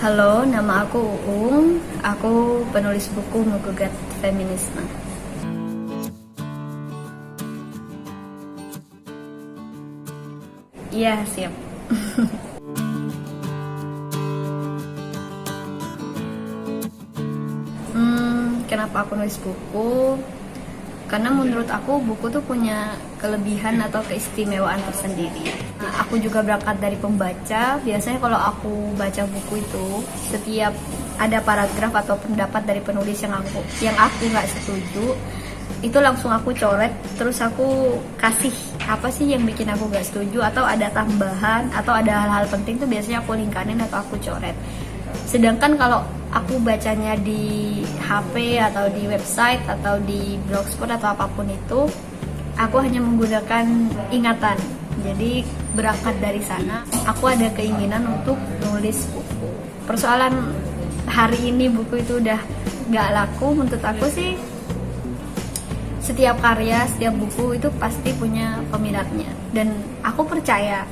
Halo, nama aku Uung. Aku penulis buku Menggugat Feminisme. Iya, siap. Kenapa aku nulis buku? Karena menurut aku buku tuh punya kelebihan atau keistimewaan tersendiri. Nah, aku juga berangkat dari pembaca. Biasanya kalau aku baca buku itu, setiap ada paragraf atau pendapat dari penulis yang aku nggak setuju, itu langsung aku coret, terus aku kasih apa sih yang bikin aku nggak setuju, atau ada tambahan atau ada hal-hal penting tuh biasanya aku lingkarin atau aku coret. Sedangkan kalau aku bacanya di HP atau di website atau di blogspot atau apapun itu, aku hanya menggunakan ingatan. Jadi berangkat dari sana, aku ada keinginan untuk nulis buku. Persoalan hari ini buku itu udah gak laku, menurut aku sih setiap karya, setiap buku itu pasti punya peminatnya. Dan aku percaya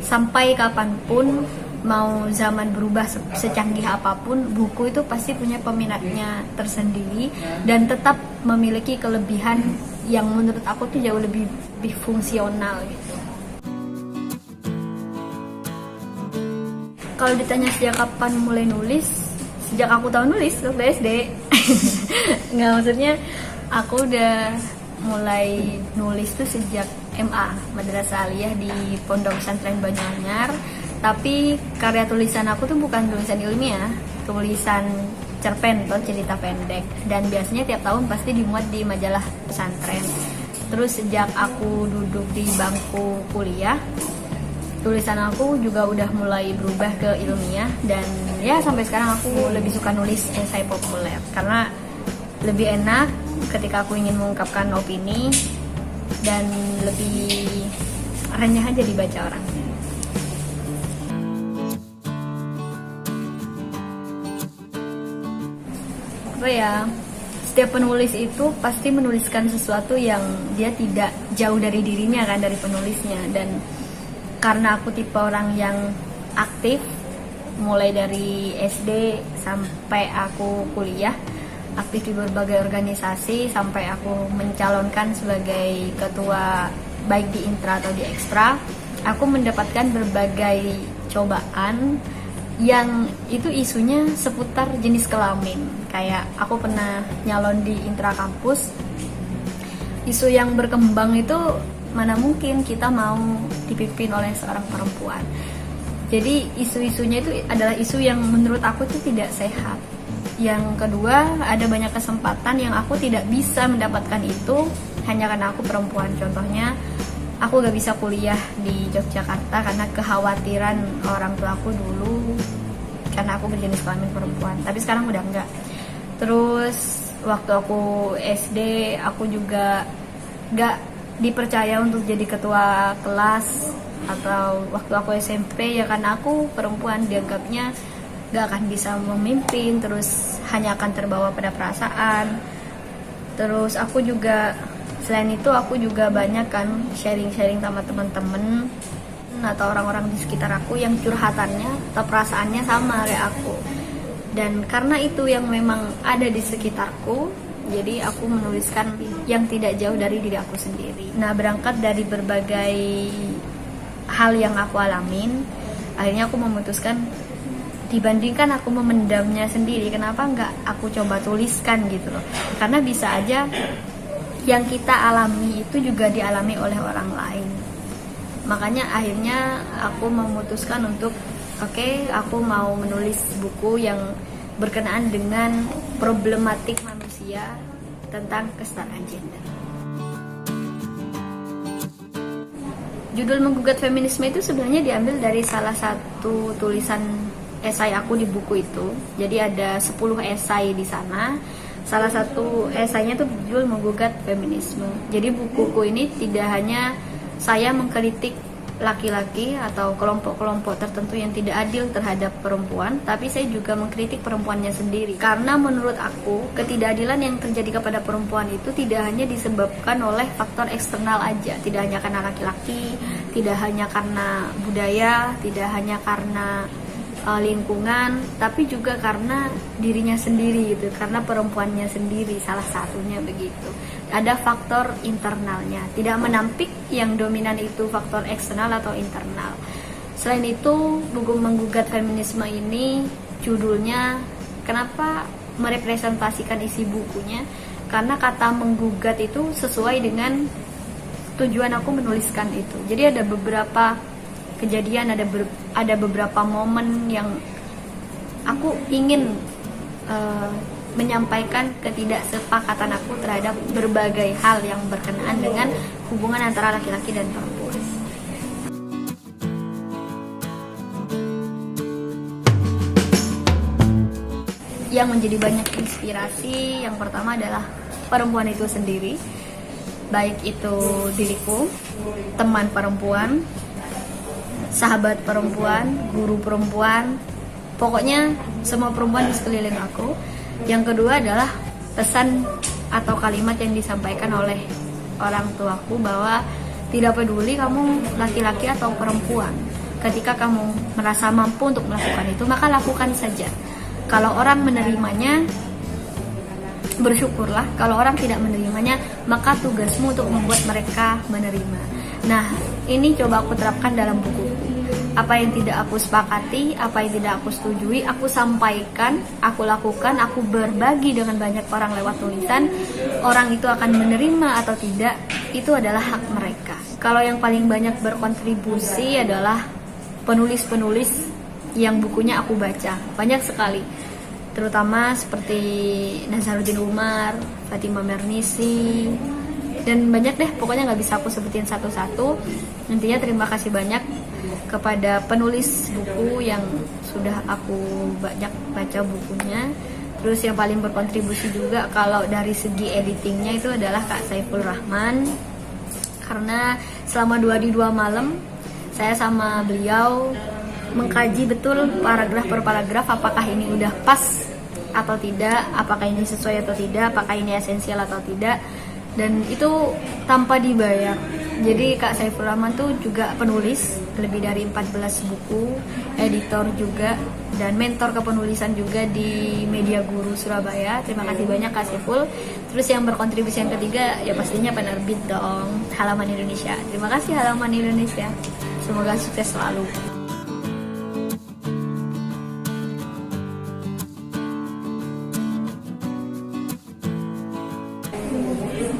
sampai kapanpun, mau zaman berubah secanggih apapun, buku itu pasti punya peminatnya tersendiri dan tetap memiliki kelebihan yang menurut aku tuh jauh lebih fungsional gitu. Kalau ditanya sejak kapan mulai nulis, sejak aku tahu nulis waktu SD. Nggak, maksudnya aku udah mulai nulis tuh sejak MA, Madrasah Aliyah di Pondok Pesantren Banyuanyar. Tapi karya tulisan aku tuh bukan tulisan ilmiah, tulisan cerpen atau cerita pendek. Dan biasanya tiap tahun pasti dimuat di majalah pesantren. Terus sejak aku duduk di bangku kuliah, tulisan aku juga udah mulai berubah ke ilmiah. Dan ya sampai sekarang aku lebih suka nulis esai populer, karena lebih enak ketika aku ingin mengungkapkan opini dan lebih renyah aja dibaca orang. Apa ya, setiap penulis itu pasti menuliskan sesuatu yang dia tidak jauh dari dirinya kan, dari penulisnya. Dan karena aku tipe orang yang aktif, mulai dari SD sampai aku kuliah, aktif di berbagai organisasi sampai aku mencalonkan sebagai ketua baik di intra atau di ekstra, aku mendapatkan berbagai cobaan yang itu isunya seputar jenis kelamin. Kayak aku pernah nyalon di intra kampus, isu yang berkembang itu mana mungkin kita mau dipimpin oleh seorang perempuan. Jadi isu-isunya itu adalah isu yang menurut aku itu tidak sehat. Yang kedua, ada banyak kesempatan yang aku tidak bisa mendapatkan itu hanya karena aku perempuan. Contohnya, aku gak bisa kuliah di Yogyakarta karena kekhawatiran orang tua aku dulu, karena aku berjenis kelamin perempuan. Tapi sekarang udah enggak. Terus waktu aku SD, aku juga gak dipercaya untuk jadi ketua kelas. Atau waktu aku SMP, ya karena aku perempuan, dianggapnya gak akan bisa memimpin, terus hanya akan terbawa pada perasaan. Terus aku juga, selain itu aku juga banyak kan sharing-sharing sama teman-teman atau orang-orang di sekitar aku yang curhatannya atau perasaannya sama kayak aku. Dan karena itu yang memang ada di sekitarku, jadi aku menuliskan yang tidak jauh dari diri aku sendiri. Nah, berangkat dari berbagai hal yang aku alamin, akhirnya aku memutuskan, dibandingkan aku memendamnya sendiri, kenapa nggak aku coba tuliskan gitu loh. Karena bisa aja yang kita alami itu juga dialami oleh orang lain. Makanya akhirnya aku memutuskan untuk aku mau menulis buku yang berkenaan dengan problematik manusia tentang kesetaraan gender. Judul Menggugat Feminisme itu sebenarnya diambil dari salah satu tulisan esai aku di buku itu. Jadi ada 10 esai di sana. Salah satu esainya tuh judul Menggugat Feminisme. Jadi bukuku ini tidak hanya saya mengkritik laki-laki atau kelompok-kelompok tertentu yang tidak adil terhadap perempuan, tapi saya juga mengkritik perempuannya sendiri. Karena menurut aku, ketidakadilan yang terjadi kepada perempuan itu tidak hanya disebabkan oleh faktor eksternal aja, tidak hanya karena laki-laki, tidak hanya karena budaya, tidak hanya karena lingkungan, tapi juga karena dirinya sendiri gitu, karena perempuannya sendiri salah satunya begitu. Ada faktor internalnya, tidak menampik yang dominan itu faktor eksternal atau internal. Selain itu, buku Menggugat Feminisme ini judulnya, kenapa merepresentasikan isi bukunya? Karena kata menggugat itu sesuai dengan tujuan aku menuliskan itu. Jadi ada beberapa kejadian, ada beberapa momen yang aku ingin menyampaikan ketidaksepakatan aku terhadap berbagai hal yang berkenaan dengan hubungan antara laki-laki dan perempuan. Yang menjadi banyak inspirasi, yang pertama adalah perempuan itu sendiri, baik itu diriku, teman perempuan, sahabat perempuan, guru perempuan, pokoknya semua perempuan di sekeliling aku. Yang kedua adalah pesan atau kalimat yang disampaikan oleh orang tuaku bahwa tidak peduli kamu laki-laki atau perempuan, ketika kamu merasa mampu untuk melakukan itu, maka lakukan saja. Kalau orang menerimanya, bersyukurlah. Kalau orang tidak menerimanya, maka tugasmu untuk membuat mereka menerima. Nah, ini coba aku terapkan dalam bukuku. Apa yang tidak aku sepakati, apa yang tidak aku setujui, aku sampaikan, aku lakukan, aku berbagi dengan banyak orang lewat tulisan. Orang itu akan menerima atau tidak, itu adalah hak mereka. Kalau yang paling banyak berkontribusi adalah penulis-penulis yang bukunya aku baca. Banyak sekali. Terutama seperti Nazaruddin Umar, Fatimah Mernissi, dan banyak deh, pokoknya nggak bisa aku sebutin satu-satu. Intinya terima kasih banyak kepada penulis buku yang sudah aku banyak baca bukunya. Terus yang paling berkontribusi juga kalau dari segi editingnya itu adalah Kak Saiful Rahman, karena selama 2 malam saya sama beliau mengkaji betul paragraf per paragraf, apakah ini udah pas atau tidak, apakah ini sesuai atau tidak, apakah ini esensial atau tidak, dan itu tanpa dibayar. Jadi Kak Saiful Rahman tuh juga penulis lebih dari 14 buku, editor juga, dan mentor kepenulisan juga di Media Guru Surabaya. Terima kasih banyak Kak Saiful. Terus yang berkontribusi yang ketiga ya pastinya penerbit dong, Halaman Indonesia. Terima kasih Halaman Indonesia. Semoga sukses selalu.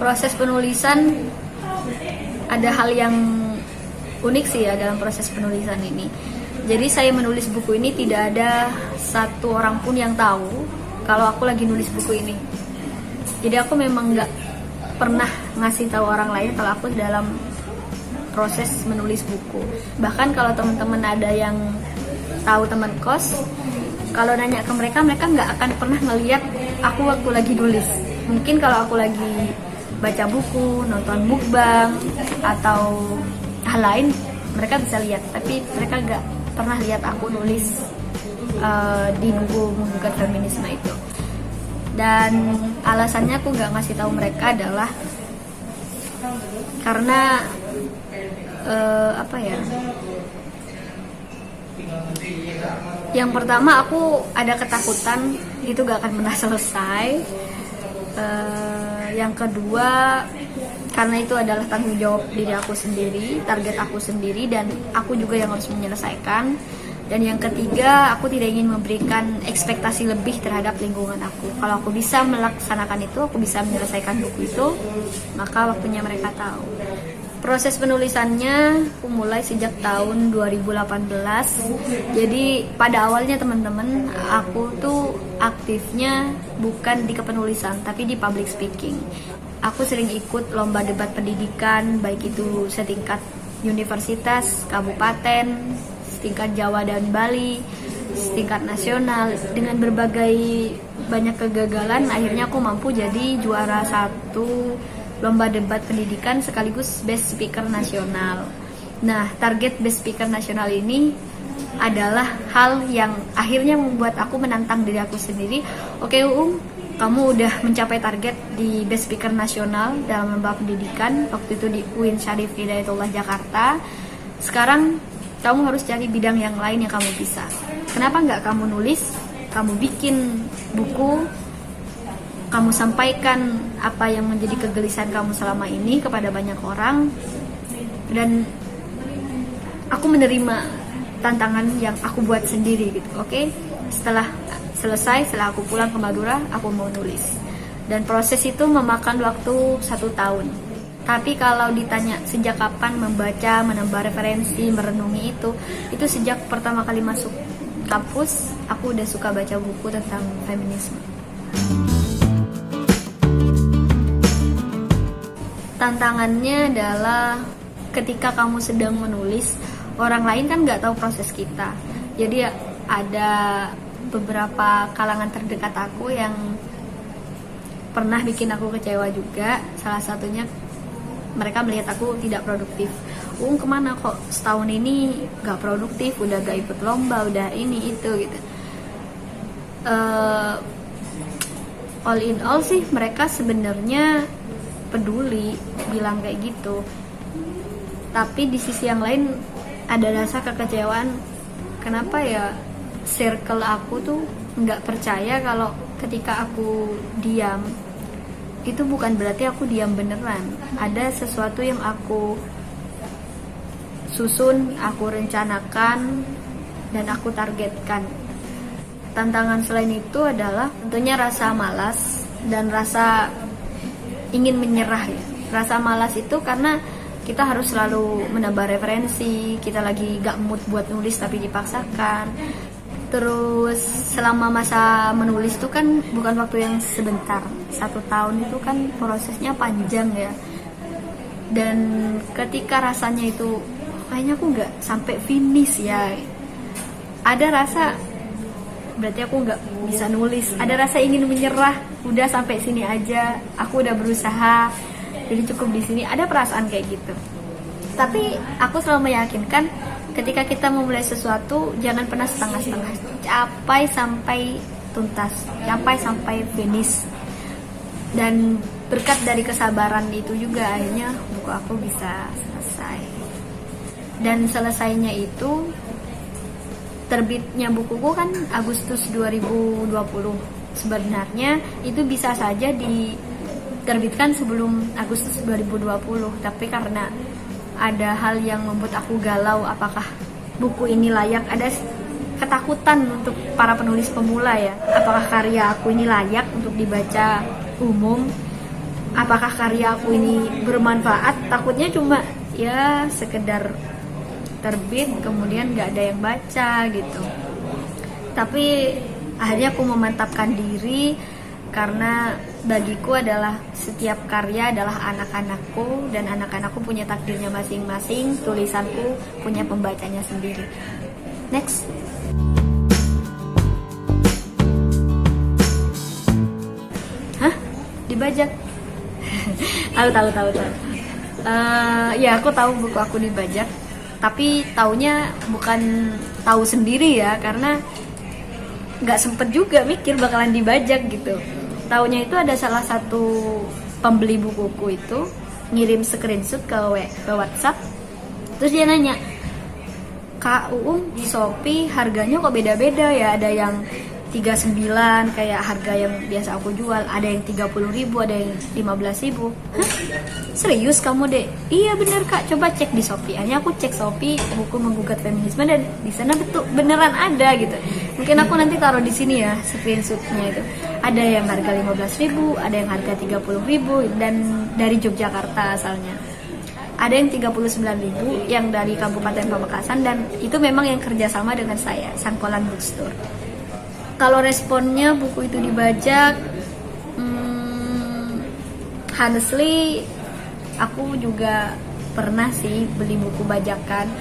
Proses penulisan, ada hal yang unik sih ya dalam proses penulisan ini. Jadi saya menulis buku ini tidak ada satu orang pun yang tahu kalau aku lagi nulis buku ini. Jadi aku memang nggak pernah ngasih tahu orang lain kalau aku dalam proses menulis buku. Bahkan kalau teman-teman ada yang tahu, teman kos, kalau nanya ke mereka nggak akan pernah ngeliat aku waktu lagi nulis. Mungkin kalau aku lagi baca buku, nonton mukbang, atau hal lain, mereka bisa lihat, tapi mereka gak pernah lihat aku nulis di buku Menggugat Feminisme itu. Dan alasannya aku gak ngasih tahu mereka adalah karena yang pertama, aku ada ketakutan itu gak akan pernah selesai. Yang kedua, karena itu adalah tanggung jawab diri aku sendiri, target aku sendiri, dan aku juga yang harus menyelesaikan. Dan yang ketiga, aku tidak ingin memberikan ekspektasi lebih terhadap lingkungan aku. Kalau aku bisa melaksanakan itu, aku bisa menyelesaikan buku itu, maka waktunya mereka tahu. Proses penulisannya aku mulai sejak tahun 2018. Jadi pada awalnya teman-teman, aku tuh aktifnya bukan di kepenulisan, tapi di public speaking. Aku sering ikut lomba debat pendidikan, baik itu setingkat universitas, kabupaten, setingkat Jawa dan Bali, setingkat nasional. Dengan berbagai banyak kegagalan, akhirnya aku mampu jadi juara 1 lomba debat pendidikan sekaligus Best Speaker Nasional. Nah, target Best Speaker Nasional ini adalah hal yang akhirnya membuat aku menantang diri aku sendiri. Oke, kamu udah mencapai target di Best Speaker Nasional dalam lomba pendidikan, waktu itu di UIN Syarif Hidayatullah Jakarta. Sekarang kamu harus cari bidang yang lain yang kamu bisa. kenapa nggak kamu nulis, kamu bikin buku, kamu sampaikan apa yang menjadi kegelisahan kamu selama ini kepada banyak orang. Dan aku menerima tantangan yang aku buat sendiri gitu. Oke, setelah aku pulang ke Madura, aku mau nulis. Dan proses itu memakan waktu 1 tahun. Tapi kalau ditanya sejak kapan membaca, menambah referensi, merenungi itu sejak pertama kali masuk kampus, aku udah suka baca buku tentang feminisme. Tantangannya adalah ketika kamu sedang menulis, orang lain kan nggak tahu proses kita. Jadi ada beberapa kalangan terdekat aku yang pernah bikin aku kecewa juga. Salah satunya mereka melihat aku tidak produktif. Kemana kok setahun ini gak produktif, udah gak ikut lomba, udah ini itu gitu. All in all sih mereka sebenarnya peduli bilang kayak gitu. Tapi di sisi yang lain ada rasa kekecewaan. Kenapa ya circle aku tuh nggak percaya kalau ketika aku diam itu bukan berarti aku diam beneran. Ada sesuatu yang aku susun, aku rencanakan, dan aku targetkan. Tantangan selain itu adalah tentunya rasa malas dan rasa ingin menyerah ya. Rasa malas itu karena kita harus selalu menambah referensi, kita lagi gak mood buat nulis tapi dipaksakan. Terus selama masa menulis itu kan bukan waktu yang sebentar, 1 tahun itu kan prosesnya panjang ya. Dan ketika rasanya itu kayaknya aku nggak sampai finish ya, ada rasa berarti aku nggak bisa nulis, ada rasa ingin menyerah, udah sampai sini aja, aku udah berusaha, jadi cukup di sini, ada perasaan kayak gitu. Tapi aku selalu meyakinkan ketika kita memulai sesuatu jangan pernah setengah-setengah, capai sampai tuntas, capai sampai finish. Dan berkat dari kesabaran itu juga akhirnya buku aku bisa selesai. Dan selesainya itu, terbitnya bukuku kan Agustus 2020. Sebenarnya itu bisa saja diterbitkan sebelum Agustus 2020, tapi karena ada hal yang membuat aku galau, apakah buku ini layak, ada ketakutan untuk para penulis pemula ya, apakah karya aku ini layak untuk dibaca umum, apakah karya aku ini bermanfaat. Takutnya cuma ya sekedar terbit kemudian gak ada yang baca gitu. Tapi akhirnya aku memantapkan diri, karena bagiku adalah setiap karya adalah anak-anakku, dan anak-anakku punya takdirnya masing-masing, tulisanku punya pembacanya sendiri. Next. Hah? Dibajak? tahu. Ya aku tahu buku aku dibajak, tapi taunya bukan tahu sendiri ya, karena nggak sempet juga mikir bakalan dibajak gitu. Taunya itu ada salah satu pembeli bukuku itu ngirim screenshot ke WhatsApp, terus dia nanya, Kak Uung, di Shopee harganya kok beda-beda ya, ada yang 39 kayak harga yang biasa aku jual, ada yang 30.000, ada yang 15.000. Hah? Serius kamu deh? Iya bener Kak, coba cek di Shopee. Akhirnya aku cek Shopee buku menggugat feminisme, dan di sana betul beneran ada gitu. Mungkin aku nanti taruh di sini ya screenshotnya itu. Ada yang harga 15.000, ada yang harga 30.000, dan dari Yogyakarta asalnya. Ada yang 39.000 yang dari Kabupaten Pamekasan, dan itu memang yang kerjasama dengan saya, Sangkolan Bookstore. Kalau responnya buku itu dibajak, honestly aku juga pernah sih beli buku bajakan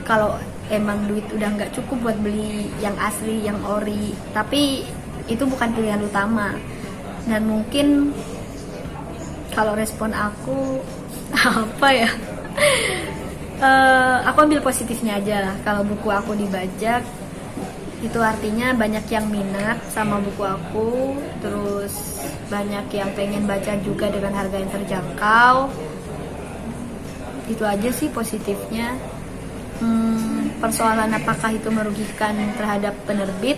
kalau emang duit udah nggak cukup buat beli yang asli, yang ori. Tapi itu bukan pilihan utama. Dan mungkin kalau respon aku apa ya, aku ambil positifnya aja lah. Kalau buku aku dibajak, itu artinya banyak yang minat sama buku aku, terus banyak yang pengen baca juga dengan harga yang terjangkau. Itu aja sih positifnya. persoalan apakah itu merugikan terhadap penerbit,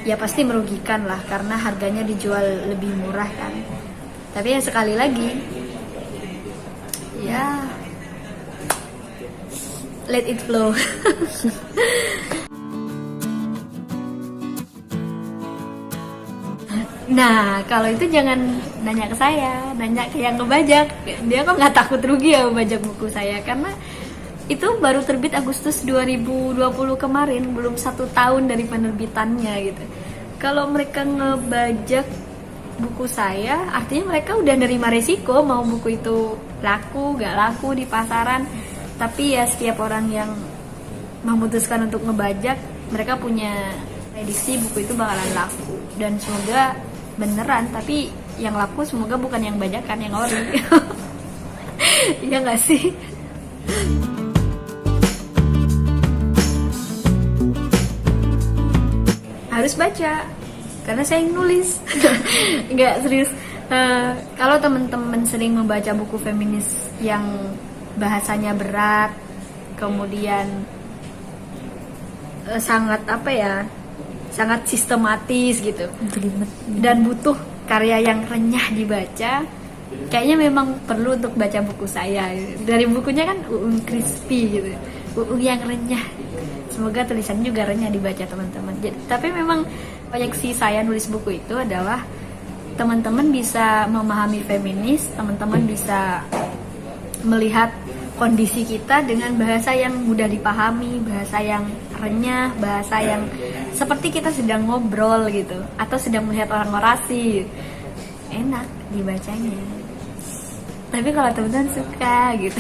ya pasti merugikan lah karena harganya dijual lebih murah kan. Tapi ya sekali lagi, ya let it flow. Nah, kalau itu jangan nanya ke saya, nanya ke yang ngebajak. Dia kok nggak takut rugi ya membajak buku saya, karena itu baru terbit Agustus 2020 kemarin, belum 1 tahun dari penerbitannya gitu. Kalau mereka ngebajak buku saya, artinya mereka udah nerima resiko mau buku itu laku, gak laku di pasaran. Tapi ya setiap orang yang memutuskan untuk ngebajak, mereka punya prediksi buku itu bakalan laku. Dan semoga beneran, tapi yang laku semoga bukan yang bajakan, yang ori. Iya gak sih? Harus baca karena saya yang nulis. Nggak, serius. Kalau teman-teman sering membaca buku feminis yang bahasanya berat, kemudian sangat sangat sistematis gitu, dan butuh karya yang renyah dibaca, kayaknya memang perlu untuk baca buku saya. Dari bukunya kan crispy gitu, yang renyah. Semoga tulisannya juga renyah dibaca teman-teman. Tapi memang proyeksi saya nulis buku itu adalah teman-teman bisa memahami feminis, teman-teman bisa melihat kondisi kita dengan bahasa yang mudah dipahami, bahasa yang renyah, bahasa yang seperti kita sedang ngobrol gitu, atau sedang melihat orang orasi. Enak dibacanya. Tapi kalau teman-teman suka gitu,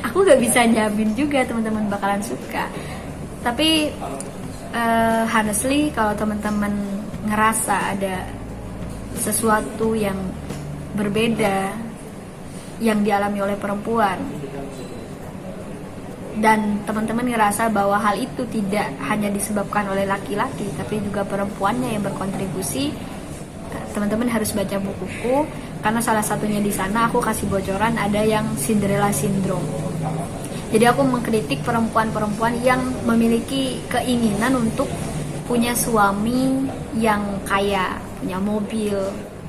aku gak bisa jamin juga teman-teman bakalan suka. Tapi honestly, kalau teman-teman ngerasa ada sesuatu yang berbeda yang dialami oleh perempuan, dan teman-teman ngerasa bahwa hal itu tidak hanya disebabkan oleh laki-laki tapi juga perempuannya yang berkontribusi, teman-teman harus baca bukuku, karena salah satunya di sana aku kasih bocoran ada yang Cinderella Syndrome. Jadi aku mengkritik perempuan-perempuan yang memiliki keinginan untuk punya suami yang kaya, punya mobil.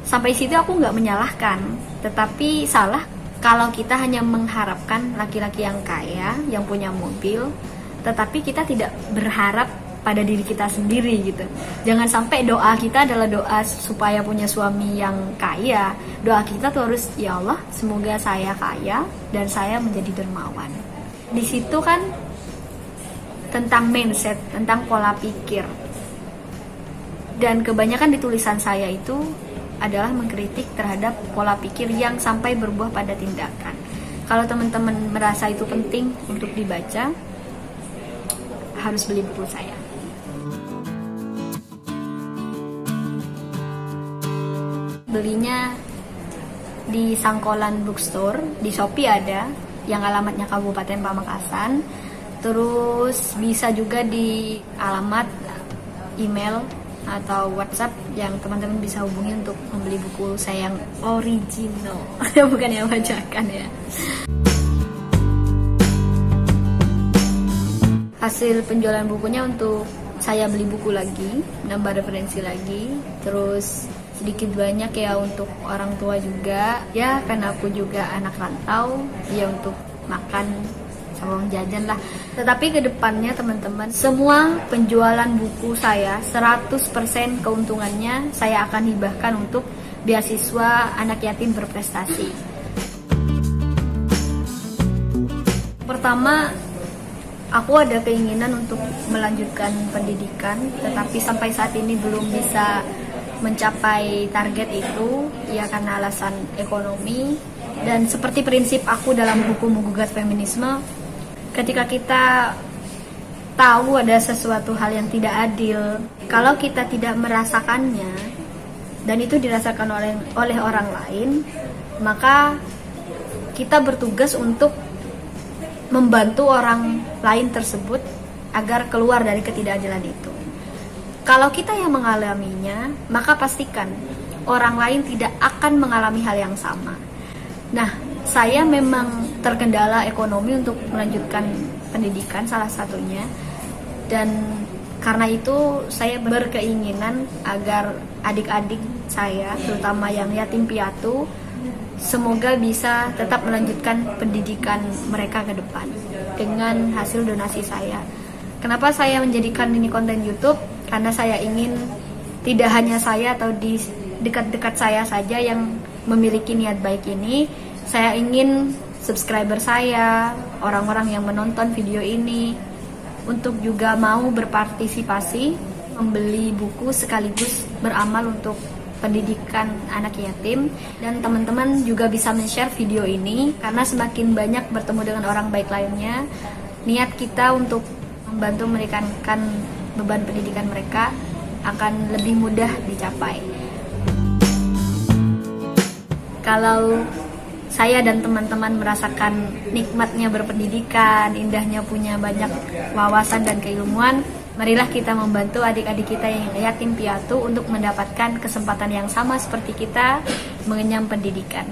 Sampai situ aku nggak menyalahkan, tetapi salah kalau kita hanya mengharapkan laki-laki yang kaya, yang punya mobil, tetapi kita tidak berharap pada diri kita sendiri gitu. Jangan sampai doa kita adalah doa supaya punya suami yang kaya. Doa kita tuh harus, ya Allah, semoga saya kaya dan saya menjadi dermawan. Di situ kan tentang mindset, tentang pola pikir. Dan kebanyakan di tulisan saya itu adalah mengkritik terhadap pola pikir yang sampai berbuah pada tindakan. Kalau teman-teman merasa itu penting untuk dibaca, harus beli buku saya. Belinya di Sangkolan Bookstore, di Shopee ada, yang alamatnya Kabupaten Pamekasan. Terus bisa juga di alamat email atau WhatsApp yang teman-teman bisa hubungi untuk membeli buku saya yang original, bukan yang bajakan ya. Hasil penjualan bukunya untuk saya beli buku lagi, nambah referensi lagi, terus sedikit banyak ya untuk orang tua juga, ya karena aku juga anak rantau, ya untuk makan sama uang jajan lah. Tetapi kedepannya teman-teman, semua penjualan buku saya 100% keuntungannya saya akan hibahkan untuk beasiswa anak yatim berprestasi. Pertama, aku ada keinginan untuk melanjutkan pendidikan, tetapi sampai saat ini belum bisa mencapai target itu, ya karena alasan ekonomi. Dan seperti prinsip aku dalam buku Menggugat Feminisme, ketika kita tahu ada sesuatu hal yang tidak adil, kalau kita tidak merasakannya dan itu dirasakan oleh orang lain, maka kita bertugas untuk membantu orang lain tersebut agar keluar dari ketidakadilan itu. Kalau kita yang mengalaminya, maka pastikan orang lain tidak akan mengalami hal yang sama. Nah, saya memang terkendala ekonomi untuk melanjutkan pendidikan salah satunya. Dan karena itu saya berkeinginan agar adik-adik saya, terutama yang yatim piatu, semoga bisa tetap melanjutkan pendidikan mereka ke depan dengan hasil donasi saya. Kenapa saya menjadikan ini konten YouTube? Karena saya ingin tidak hanya saya atau di dekat-dekat saya saja yang memiliki niat baik ini. Saya ingin subscriber saya, orang-orang yang menonton video ini, untuk juga mau berpartisipasi, membeli buku sekaligus beramal untuk pendidikan anak yatim. Dan teman-teman juga bisa men-share video ini, karena semakin banyak bertemu dengan orang baik lainnya, niat kita untuk membantu meringankan beban pendidikan mereka akan lebih mudah dicapai. Kalau saya dan teman-teman merasakan nikmatnya berpendidikan, indahnya punya banyak wawasan dan keilmuan, marilah kita membantu adik-adik kita yang yatim piatu untuk mendapatkan kesempatan yang sama seperti kita mengenyam pendidikan.